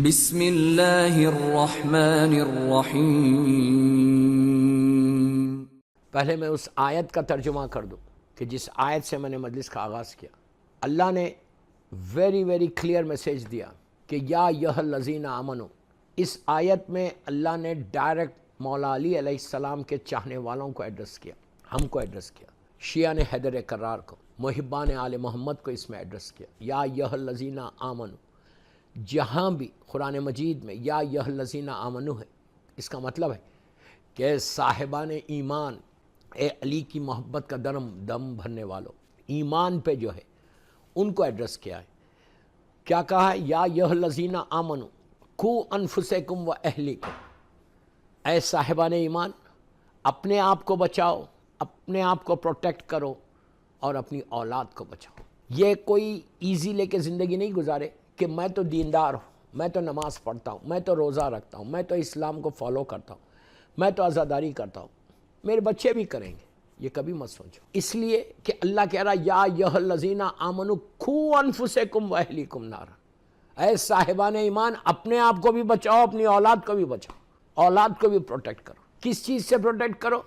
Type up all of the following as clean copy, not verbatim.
بسم اللہ الرحمن الرحیم۔ پہلے میں اس آیت کا ترجمہ کر دوں کہ جس آیت سے میں نے مجلس کا آغاز کیا۔ اللہ نے ویری کلیئر میسیج دیا کہ یا ایھا الذین آمنو۔ اس آیت میں اللہ نے ڈائریکٹ مولا علی علیہ السلام کے چاہنے والوں کو ایڈریس کیا، ہم کو ایڈریس کیا، شیعہ نے حیدر کرار کو، محبان آل محمد کو اس میں ایڈریس کیا، یا ایھا الذین آمنو۔ جہاں بھی قرآن مجید میں یا ایھا الذین آمنو ہے، اس کا مطلب ہے کہ صاحبان ایمان، اے علی کی محبت کا دم بھرنے والوں، ایمان پہ جو ہے ان کو ایڈریس کیا ہے۔ کیا کہا ہے؟ یا ایھا الذین آمنو قوا انفسکم و اہلیکم۔ اے صاحبان ایمان، اپنے آپ کو بچاؤ، اپنے آپ کو پروٹیکٹ کرو اور اپنی اولاد کو بچاؤ۔ یہ کوئی ایزی لے کے زندگی نہیں گزارے کہ میں تو دیندار ہوں، میں تو نماز پڑھتا ہوں، میں تو روزہ رکھتا ہوں، میں تو اسلام کو فالو کرتا ہوں، میں تو عزاداری کرتا ہوں، میرے بچے بھی کریں گے۔ یہ کبھی مت سوچو، اس لیے کہ اللہ کہہ رہا یا ایھا الذین آمنوا قوا انفسکم و اہلیکم نارا۔ اے صاحبان ایمان، اپنے آپ کو بھی بچاؤ، اپنی اولاد کو بھی بچاؤ، اولاد کو بھی پروٹیکٹ کرو۔ کس چیز سے پروٹیکٹ کرو؟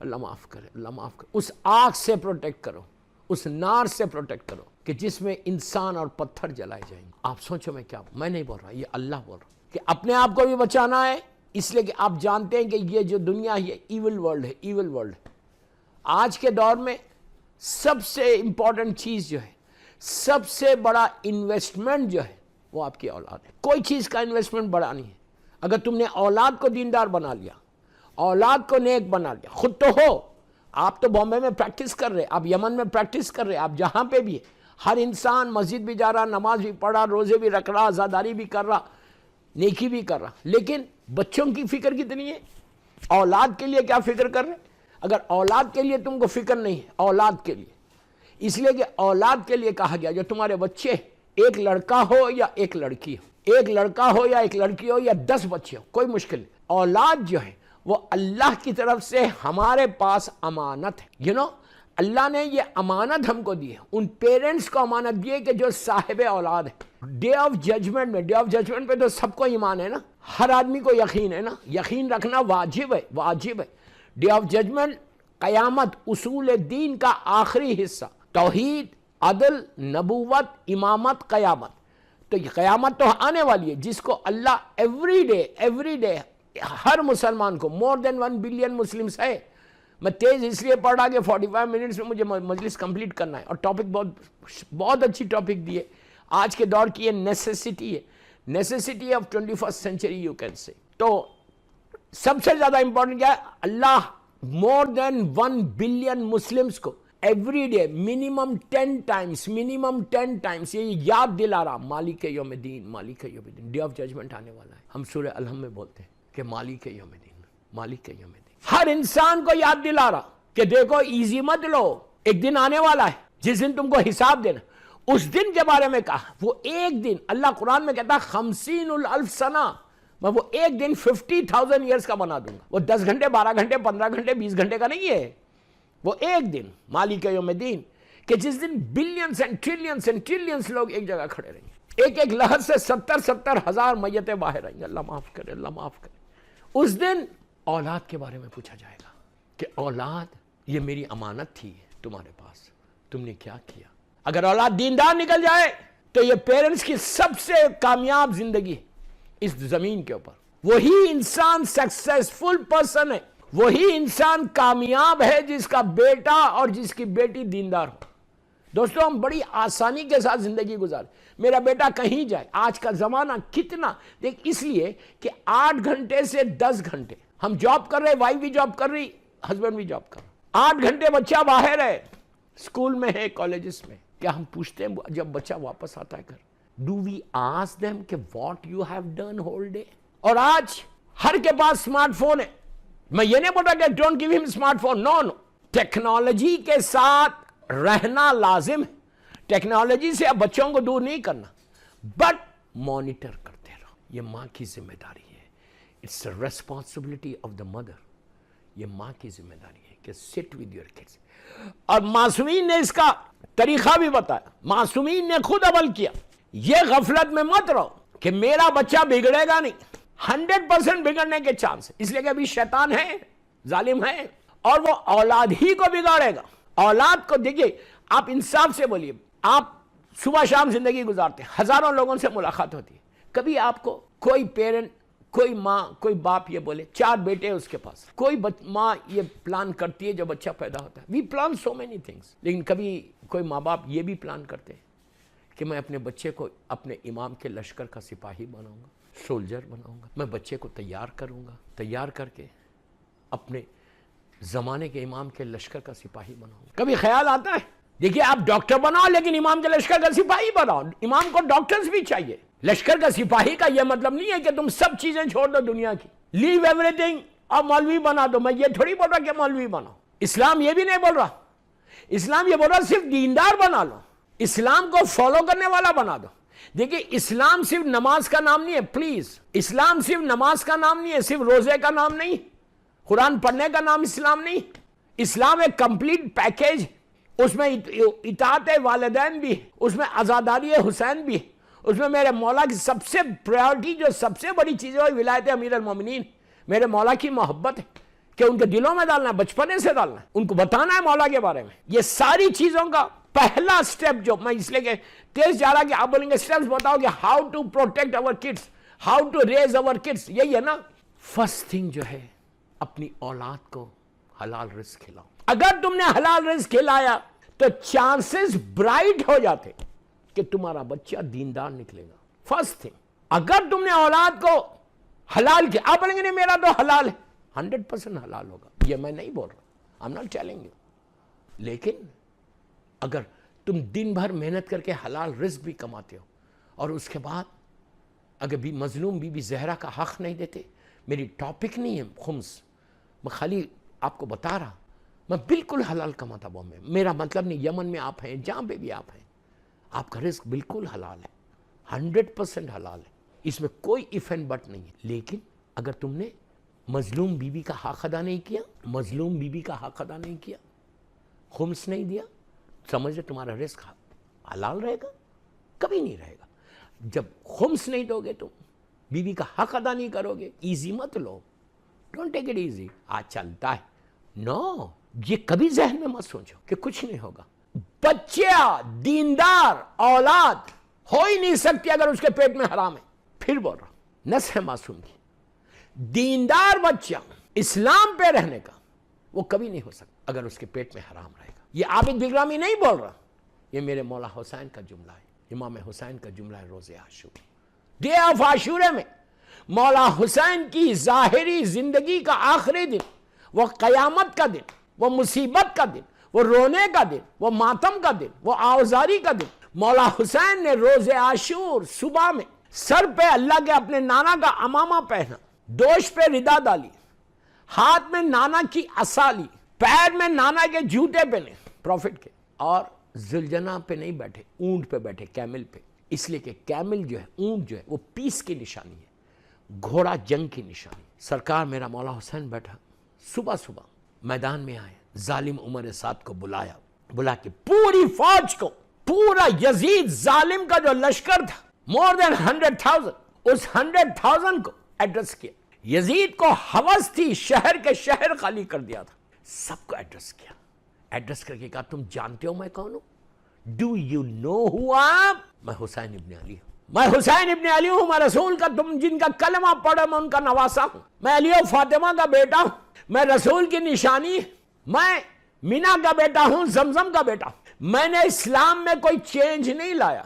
اللہ معاف کرے، اللہ معاف کرے۔ اس آگ سے پروٹیکٹ کرو، اس نار سے پروٹیکٹ کرو کہ جس میں انسان اور پتھر جلائے جائیں گے۔ آپ سوچو میں نہیں بول رہا، یہ اللہ بول رہا کہ اپنے آپ کو بھی بچانا ہے، اس لیے کہ آپ جانتے ہیں کہ یہ جو دنیا ہے یہ ایول ورلڈ ہے، ایول ورلڈ ہے۔ آج کے دور میں سب سے امپورٹنٹ چیز جو ہے، سب سے بڑا انویسٹمنٹ جو ہے وہ آپ کی اولاد ہے۔ کوئی چیز کا انویسٹمنٹ بڑا نہیں ہے۔ اگر تم نے اولاد کو دیندار بنا لیا، اولاد کو نیک بنا لیا، خود تو ہو، آپ تو بامبے میں پریکٹس کر رہے، آپ یمن میں پریکٹس کر رہے، آپ جہاں پہ بھی ہے، ہر انسان مسجد بھی جا رہا، نماز بھی پڑھ رہا، روزے بھی رکھ رہا، عزاداری بھی کر رہا، نیکی بھی کر رہا، لیکن بچوں کی فکر کتنی ہے؟ اولاد کے لیے کیا فکر کر رہے؟ اگر اولاد کے لیے تم کو فکر نہیں ہے، اولاد کے لیے، اس لیے کہ اولاد کے لیے کہا گیا جو تمہارے بچے ایک لڑکا ہو یا ایک لڑکی ہو، ایک لڑکا ہو یا ایک لڑکی ہو یا 10 بچے ہو، کوئی مشکل نہیں۔ اولاد جو ہے وہ اللہ کی طرف سے ہمارے پاس امانت ہے۔ اللہ نے یہ امانت ہم کو دی ہے، ان پیرنٹس کو امانت دی ہے کہ جو صاحب اولاد ہے۔ ڈے آف ججمنٹ میں، ڈے آف ججمنٹ پہ تو سب کو ایمان ہے نا، ہر آدمی کو یقین ہے نا، یقین رکھنا واجب ہے، واجب ہے۔ ڈے آف ججمنٹ، قیامت، اصول دین کا آخری حصہ، توحید، عدل، نبوت، امامت، قیامت۔ تو یہ قیامت تو آنے والی ہے جس کو اللہ ایوری ڈے ہر مسلمان کو، مور دین 1 بلین مسلمز ہے۔ میں تیز اس لیے پڑھ رہا کہ 45 منٹس میں مجھے مجلس کمپلیٹ کرنا ہے، اور ٹاپک بہت اچھی ٹاپک دی ہے۔ آج کے دور کی یہ نیسیسٹی ہے، necessity of 21st century you can say. تو سب سے زیادہ امپورٹنٹ کیا ہے؟ اللہ مور دین 1 بلین مسلمز کو ایوری ڈے منیمم 10 ٹائمز یہ یاد دلا رہا، مالک یوم الدین، مالک یوم الدین، ڈے آف ججمنٹ آنے والا ہے۔ ہم سورہ الحم میں بولتے ہیں کہ مالک یوم الدین، مالک یوم الدین۔ ہر انسان کو یاد دلا رہا کہ دیکھو ایزی مت لو، ایک دن آنے والا ہے جس دن تم کو حساب دینا۔ اس دن کے بارے میں کہا، وہ ایک دن، اللہ قرآن میں کہتا ہے 50,000 سنہ، میں وہ ایک دن 50,000 ایئرز کا بنا دوں گا۔ وہ 10 گھنٹے، 12 گھنٹے، 15 گھنٹے، 20 گھنٹے کا نہیں ہے، وہ ایک دن مالک یوم الدین، کہ جس دن بلینز اینڈ ٹریلینز لوگ ایک جگہ کھڑے رہیں گے، ایک لحظ سے 70 ہزار میتیں باہر آئیں گے۔ اللہ معاف کرے، اللہ معاف کرے۔ اس دن اولاد کے بارے میں پوچھا جائے گا کہ اولاد یہ میری امانت تھی تمہارے پاس، تم نے کیا کیا؟ اگر اولاد دیندار نکل جائے تو یہ پیرنٹس کی سب سے کامیاب زندگی ہے اس زمین کے اوپر۔ وہی انسان سکسیسفل پرسن ہے، وہی انسان کامیاب ہے جس کا بیٹا اور جس کی بیٹی دیندار ہو۔ دوستو، ہم بڑی آسانی کے ساتھ زندگی گزارے، میرا بیٹا کہیں جائے۔ آج کا زمانہ کتنا دیکھ، اس لیے کہ 8 گھنٹے سے 10 گھنٹے ہم جاب کر رہے، وائف بھی جاب کر رہی، ہسبینڈ بھی جاب کر رہا، 8 گھنٹے بچہ باہر ہے، اسکول میں ہے، کالجز میں۔ کیا ہم پوچھتے ہیں جب بچہ واپس آتا ہے گھر، ڈو وی آسک دیم کہ what you have done whole day? اور آج ہر کے پاس اسمارٹ فون ہے۔ میں یہ نہیں بول رہا کہ ڈونٹ گیو ہم اسمارٹ فون، نو، ٹیکنالوجی کے ساتھ رہنا لازم ہے، ٹیکنالوجی سے اب بچوں کو دور نہیں کرنا، بٹ مانیٹر کرتے رہو۔ یہ ماں کی ذمہ داری ہے، it's a responsibility of the mother. یہ ماں کی ذمہ داری ہے کہ سٹ ود یور کڈس۔ اور معصومین نے اس کا طریقہ بھی بتایا، معصومین نے خود عمل کیا۔ یہ غفلت میں مت رہو، کہ میرا بچہ بگڑے گا نہیں, 100% بگڑنے کے چانس, اس لیے کہ ابھی شیطان ہے, ظالم ہے, اور وہ اولاد ہی کو بگاڑے گا. اولاد کو دیکھیے, آپ انصاف سے بولیے, آپ صبح شام زندگی گزارتے ہیں, ہزاروں لوگوں سے ملاقات ہوتی ہے, کبھی آپ کو کوئی پیرنٹ, کوئی ماں, کوئی باپ یہ بولے 4 بیٹے اس کے پاس, کوئی ماں یہ پلان کرتی ہے جو بچہ پیدا ہوتا ہے, we plan so many things, لیکن کبھی کوئی ماں باپ یہ بھی پلان کرتے ہیں کہ میں اپنے بچے کو اپنے امام کے لشکر کا سپاہی بناؤں گا, سولجر بناؤں گا, میں بچے کو تیار کروں گا, تیار کر کے اپنے زمانے کے امام کے لشکر کا سپاہی بناؤں گا. کبھی خیال آتا ہے, دیکھیے آپ ڈاکٹر بناؤ لیکن امام کے لشکر کا سپاہی بناؤ, امام کو ڈاکٹرز بھی چاہیے. لشکر کا سپاہی کا یہ مطلب نہیں ہے کہ تم سب چیزیں چھوڑ دو دنیا کی, لیو ایوری تھنگ اور مولوی بنا دو. میں یہ تھوڑی بول رہا کہ مولوی بناؤ, اسلام یہ بھی نہیں بول رہا, اسلام یہ بول رہا صرف دیندار بنا لو, اسلام کو فالو کرنے والا بنا دو. دیکھیے اسلام صرف نماز کا نام نہیں ہے, پلیز, اسلام صرف نماز کا نام نہیں ہے, صرف روزے کا نام نہیں, قرآن پڑھنے کا نام اسلام نہیں. اسلام ایک کمپلیٹ پیکیج, اس میں اطاعت والدین بھی ہے, اس میں عزاداری حسین بھی ہے, اس میں میرے مولا کی سب سے پرائیورٹی جو سب سے بڑی چیز ہے ولایت امیر المومنین, میرے مولا کی محبت ہے کہ ان کے دلوں میں ڈالنا ہے, بچپنے سے ڈالنا ہے, ان کو بتانا ہے مولا کے بارے میں. یہ ساری چیزوں کا پہلا سٹیپ, جو میں اس لیے کہ تیز جا رہا کہ آپ بولیں گے سٹیپس بتاؤ کہ ہاؤ ٹو پروٹیکٹ اور کڈس, ہاؤ ٹو ریز اور کڈس, یہی ہے نا. فرسٹ تھنگ جو ہے, اپنی اولاد کو حلال رزق کھلاؤ. اگر تم نے حلال رزق کھلایا تو چانسز برائٹ ہو جاتے کہ تمہارا بچہ دیندار نکلے گا. فرسٹ تھنگ, اگر تم نے اولاد کو حلال کیا, آپ بولیں گے نہیں میرا تو حلال ہے, 100% حلال ہوگا, یہ میں نہیں بول رہا, I'm not telling you. لیکن اگر تم دن بھر محنت کر کے حلال رزق بھی کماتے ہو اور اس کے بعد اگر بھی مظلوم بی بی زہرا کا حق نہیں دیتے, میری ٹاپک نہیں ہے خمس, میں خالی آپ کو بتا رہا, میں بالکل حلال کماتا بوم میں, میرا مطلب نہیں یمن میں آپ ہیں, جہاں پہ بھی آپ ہیں, آپ کا رزق بالکل حلال ہے, 100% حلال ہے, اس میں کوئی if and but نہیں ہے. لیکن اگر تم نے مظلوم بی بی کا حق ادا نہیں کیا, مظلوم بی بی کا حق ادا نہیں کیا, خمس نہیں دیا, سمجھے تمہارا رزق حلال رہے گا؟ کبھی نہیں رہے گا. جب خمس نہیں دو گے, تم بی بی کا حق ادا نہیں کرو گے, ایزی مت لو, ڈونٹ ٹیک اٹ ایزی, آج چلتا ہے, نو, یہ کبھی ذہن میں مت سوچو کہ کچھ نہیں ہوگا. بچہ دیندار اولاد ہو ہی نہیں سکتی اگر اس کے پیٹ میں حرام ہے. پھر بول رہا ہوں, نس ہے معصوم کی, دیندار بچہ اسلام پہ رہنے کا وہ کبھی نہیں ہو سکتا اگر اس کے پیٹ میں حرام رہے گا. یہ عابد بگرامی نہیں بول رہا, یہ میرے مولا حسین کا جملہ ہے, امام حسین کا جملہ ہے. روز عاشور, ڈے آف عاشورے میں مولا حسین کی ظاہری زندگی کا آخری دن, وہ قیامت کا دن, وہ مصیبت کا دن, وہ رونے کا دن, وہ ماتم کا دن, وہ آوازاری کا دن, مولا حسین نے روز عاشور صبح میں سر پہ اللہ کے اپنے نانا کا امامہ پہنا, دوش پہ ردا ڈالی, ہاتھ میں نانا کی عصا لی, پیر میں نانا کے جوتے پہنے پروفٹ کے, اور زلجنا پہ نہیں بیٹھے, اونٹ پہ بیٹھے, کیمل پہ, اس لیے کہ کیمل جو ہے, اونٹ جو ہے, وہ پیس کی نشانی ہے, گھوڑا جنگ کی نشانی. سرکار میرا مولا حسین بیٹھا, صبح صبح میدان میں آئے, ظالم عمر سعد کو بلایا, بلا کے پوری فوج کو, پورا یزید ظالم کا جو لشکر تھا, مور دین 100,000, اس 100,000 کو ایڈریس کیا. یزید کو ہوس تھی شہر کے شہر خالی کر دیا تھا, سب کو ایڈریس کیا. ایڈریس کر کے کہا تم جانتے ہو میں کون ہوں؟ ڈو یو نو ہو آپ؟ میں حسین ابن علی ہوں, میں حسین ابن علی ہوں, میں رسول کا, تم جن کا کلمہ پڑھا میں ان کا نواسا ہوں, میں علی و فاطمہ کا بیٹا ہوں, میں رسول کی نشانی, میں مینا کا بیٹا ہوں, زمزم کا بیٹا ہوں. میں نے اسلام میں کوئی چینج نہیں لایا,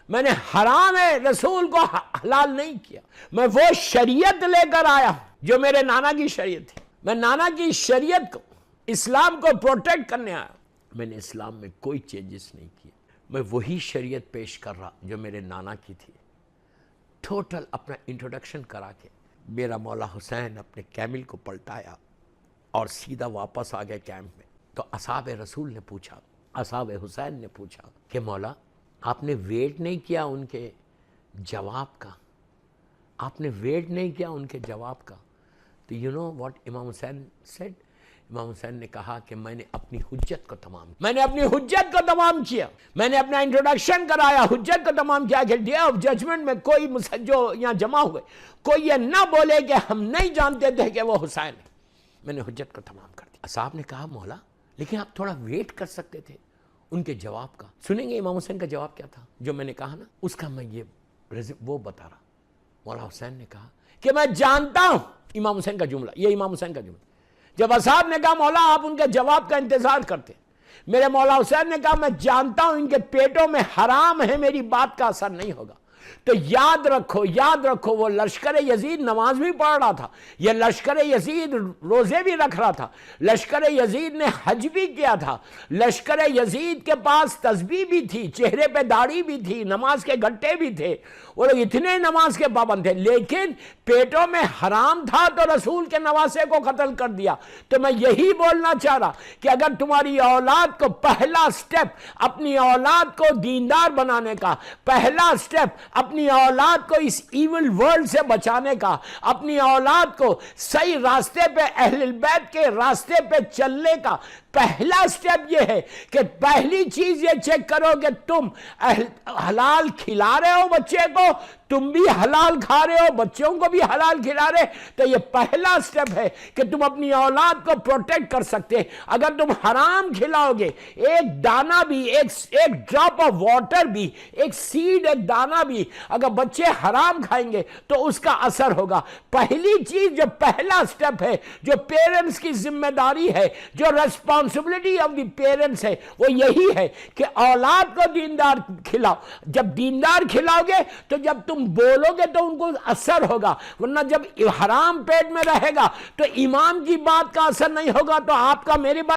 میں نے حرام ہے رسول کو حلال نہیں کیا, میں وہ شریعت لے کر آیا جو میرے نانا کی شریعت تھی. میں نانا کی شریعت کو, اسلام کو پروٹیکٹ کرنے آیا, میں نے اسلام میں کوئی چینجز نہیں کیے, میں وہی شریعت پیش کر رہا جو میرے نانا کی تھی. ٹوٹل اپنا انٹروڈکشن کرا کے میرا مولا حسین اپنے کیمل کو پلٹایا اور سیدھا واپس آ گئے کیمپ میں. تو اصحاب رسول نے پوچھا, اصحاب حسین نے پوچھا کہ مولا آپ نے ویٹ نہیں کیا ان کے جواب کا, آپ نے ویٹ نہیں کیا ان کے جواب کا. تو یو نو واٹ امام حسین سیڈ, امام حسین نے کہا کہ میں نے اپنی حجت کو تمام کیا، میں نے اپنا انٹروڈکشن کرایا، حجت کو تمام کیا کہ ڈے آف ججمنٹ میں کوئی جو یہاں جمع ہوئے کوئی یہ نہ بولے کہ ہم نہیں جانتے تھے کہ وہ حسین ہے، میں نے حجت کو تمام کر دیا۔ صاحب نے کہا مولا لیکن آپ تھوڑا ویٹ کر سکتے تھے ان کے جواب کا۔ سنیں گے امام حسین کا جواب کیا تھا جو میں نے کہا نا، اس کا میں یہ وہ بتا رہا۔ مولا حسین نے کہا کہ میں جانتا ہوں، امام حسین کا جملہ، یہ امام حسین کا جملہ، جب اصحاب نے کہا مولا آپ ان کے جواب کا انتظار کرتے، میرے مولا حسین نے کہا میں جانتا ہوں ان کے پیٹوں میں حرام ہے، میری بات کا اثر نہیں ہوگا۔ تو یاد رکھو وہ لشکر یزید نماز بھی پڑھ رہا تھا، یہ لشکر یزید روزے بھی رکھ رہا تھا، لشکر یزید نے حج بھی کیا تھا، لشکر یزید کے پاس تسبیح بھی تھی، چہرے پہ داڑھی بھی تھی، نماز کے گھٹے بھی تھے، وہ لوگ اتنے نماز کے پابند تھے، لیکن پیٹوں میں حرام تھا تو رسول کے نواسے کو قتل کر دیا۔ تو میں یہی بولنا چاہ رہا کہ اگر تمہاری اولاد کو پہلا سٹیپ اپنی اولاد کو دیندار بنانے کا، پہلا سٹیپ اپنی اولاد کو اس ایول ورلڈ سے بچانے کا، اپنی اولاد کو صحیح راستے پہ اہل البیت کے راستے پہ چلنے کا پہلا سٹیپ یہ ہے کہ پہلی چیز یہ چیک کرو کہ تم حلال کھلا رہے ہو بچے کو، تم بھی حلال کھا رہے ہو، بچوں کو بھی حلال کھلا رہے، تو یہ پہلا سٹیپ ہے کہ تم اپنی اولاد کو پروٹیکٹ کر سکتے۔ اگر تم حرام کھلاؤ گے، ایک دانہ بھی، ایک ڈراپ آف واٹر بھی، ایک سیڈ، ایک دانہ بھی اگر بچے حرام کھائیں گے تو اس کا اثر ہوگا۔ پہلی چیز جو پہلا سٹیپ ہے، جو پیرنٹس کی ذمہ داری ہے، جو ریسپانسبلٹی آف دی پیرنٹس ہے، وہ یہی ہے کہ اولاد کو دیندار کھلاؤ۔ جب دیندار کھلاؤ گے تو جب تم بولو گے تو ان کو اثر ہوگا، ورنہ جب حرام پیٹ میں رہے گا تو امام کی بات کا اثر نہیں ہوگا تو آپ کا میری بات